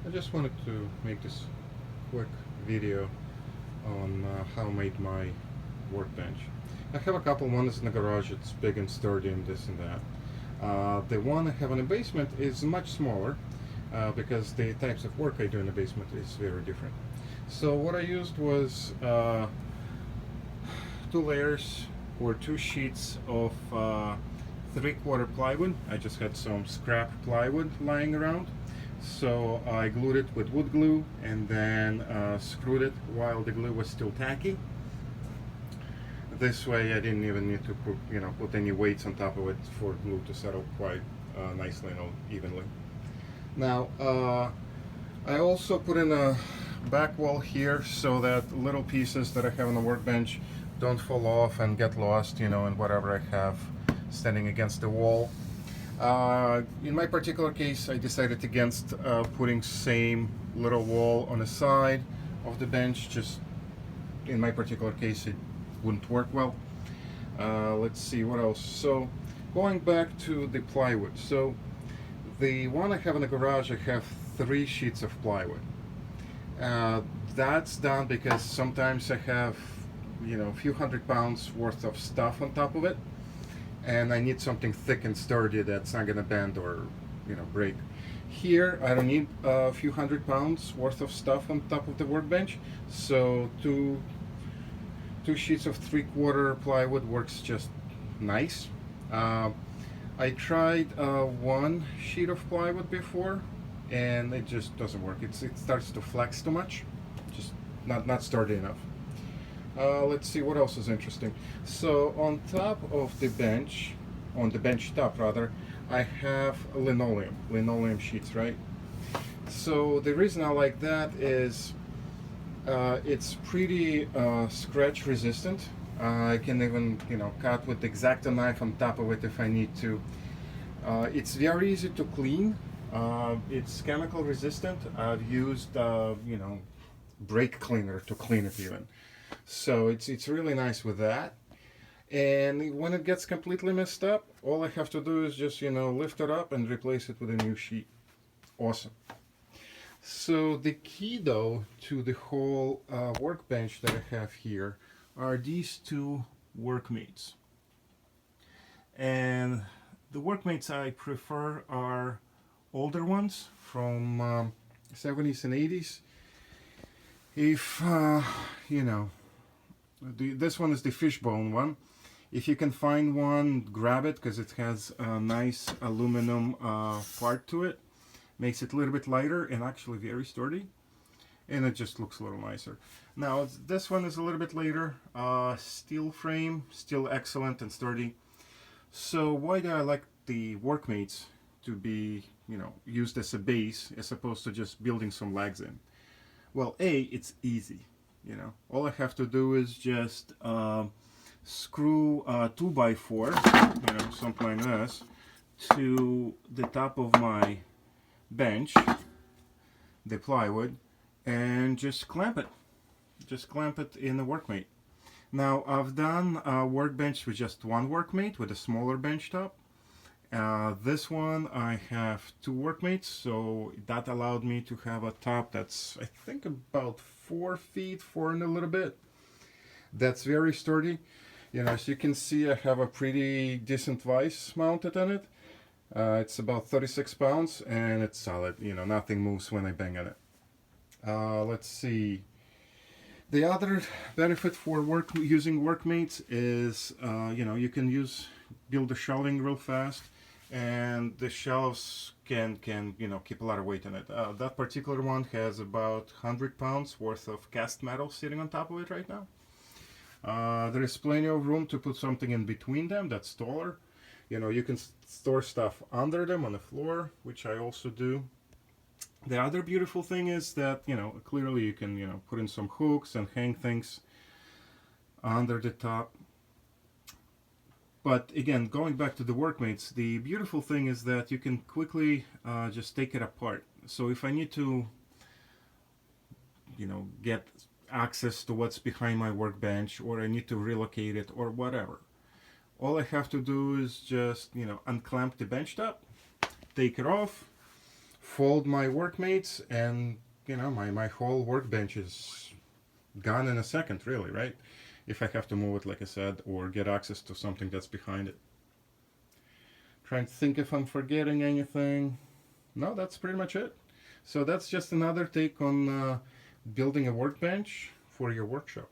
I just wanted to make this quick video on how I made my workbench. I have a couple. One is in the garage, it's big and sturdy and this and that. The one I have in the basement is much smaller because the types of work I do in the basement is very different. So what I used was two layers or two sheets of 3/4 plywood. I just had some scrap plywood lying around. So I glued it with wood glue and then screwed it while the glue was still tacky. This way I didn't even need to put any weights on top of it for glue to settle quite nicely and evenly. Now I also put in a back wall here so that little pieces that I have on the workbench don't fall off and get lost, in whatever I have standing against the wall. In my particular case, I decided against putting same little wall on the side of the bench. Just in my particular case, it wouldn't work well. Let's see what else. So going back to the plywood. So the one I have in the garage, I have 3 sheets of plywood. That's done because sometimes I have, a few £100 worth of stuff on top of it, and I need something thick and sturdy that's not gonna bend or break. Here I don't need a few £100 worth of stuff on top of the workbench, so two sheets of 3/4 plywood works just nice. I tried 1 sheet of plywood before, and it just doesn't work. It starts to flex too much, just not sturdy enough. Let's see what else is interesting. So on top of the bench, on the bench top rather, I have linoleum sheets, right? So the reason I like that is it's pretty scratch resistant. I can even cut with the X-Acto knife on top of it if I need to. It's very easy to clean. It's chemical resistant. I've used brake cleaner to clean it even. So it's really nice with that. And when it gets completely messed up, all I have to do is just lift it up and replace it with a new sheet. Awesome. So the key though to the whole workbench that I have here are these 2 workmates. And the workmates I prefer are older ones from 70s and 80s. If this one is the fishbone one. If you can find one, grab it because it has a nice aluminum part to it. Makes it a little bit lighter and actually very sturdy, and it just looks a little nicer. Now this one is a little bit later, steel frame, still excellent and sturdy. So why do I like the workmates to be used as a base as opposed to just building some legs in? Well, it's easy. All I have to do is just screw 2x4, something like this, to the top of my bench, the plywood, and just clamp it. Just clamp it in the workmate. Now I've done a workbench with just 1 workmate with a smaller bench top. This one I have 2 workmates, so that allowed me to have a top that's I think about 4 feet, 4 and a little bit. That's very sturdy. As you can see, I have a pretty decent vise mounted on it. It's about 36 pounds and it's solid. Nothing moves when I bang on it. Let's see. The other benefit for using workmates is, you can build the shelving real fast, and the shelves can keep a lot of weight in it. That particular one has about 100 pounds worth of cast metal sitting on top of it right now. There is plenty of room to put something in between them that's taller. You can store stuff under them on the floor, which I also do. The other beautiful thing is that, clearly you can, put in some hooks and hang things under the top. But again, going back to the workmates, the beautiful thing is that you can quickly just take it apart. So if I need to, get access to what's behind my workbench, or I need to relocate it or whatever, all I have to do is just unclamp the bench top, take it off, fold my workmates, and my whole workbench is gone in a second, really, right? If I have to move it, like I said, or get access to something that's behind it. Trying to think if I'm forgetting anything. No, that's pretty much it. So that's just another take on building a workbench for your workshop.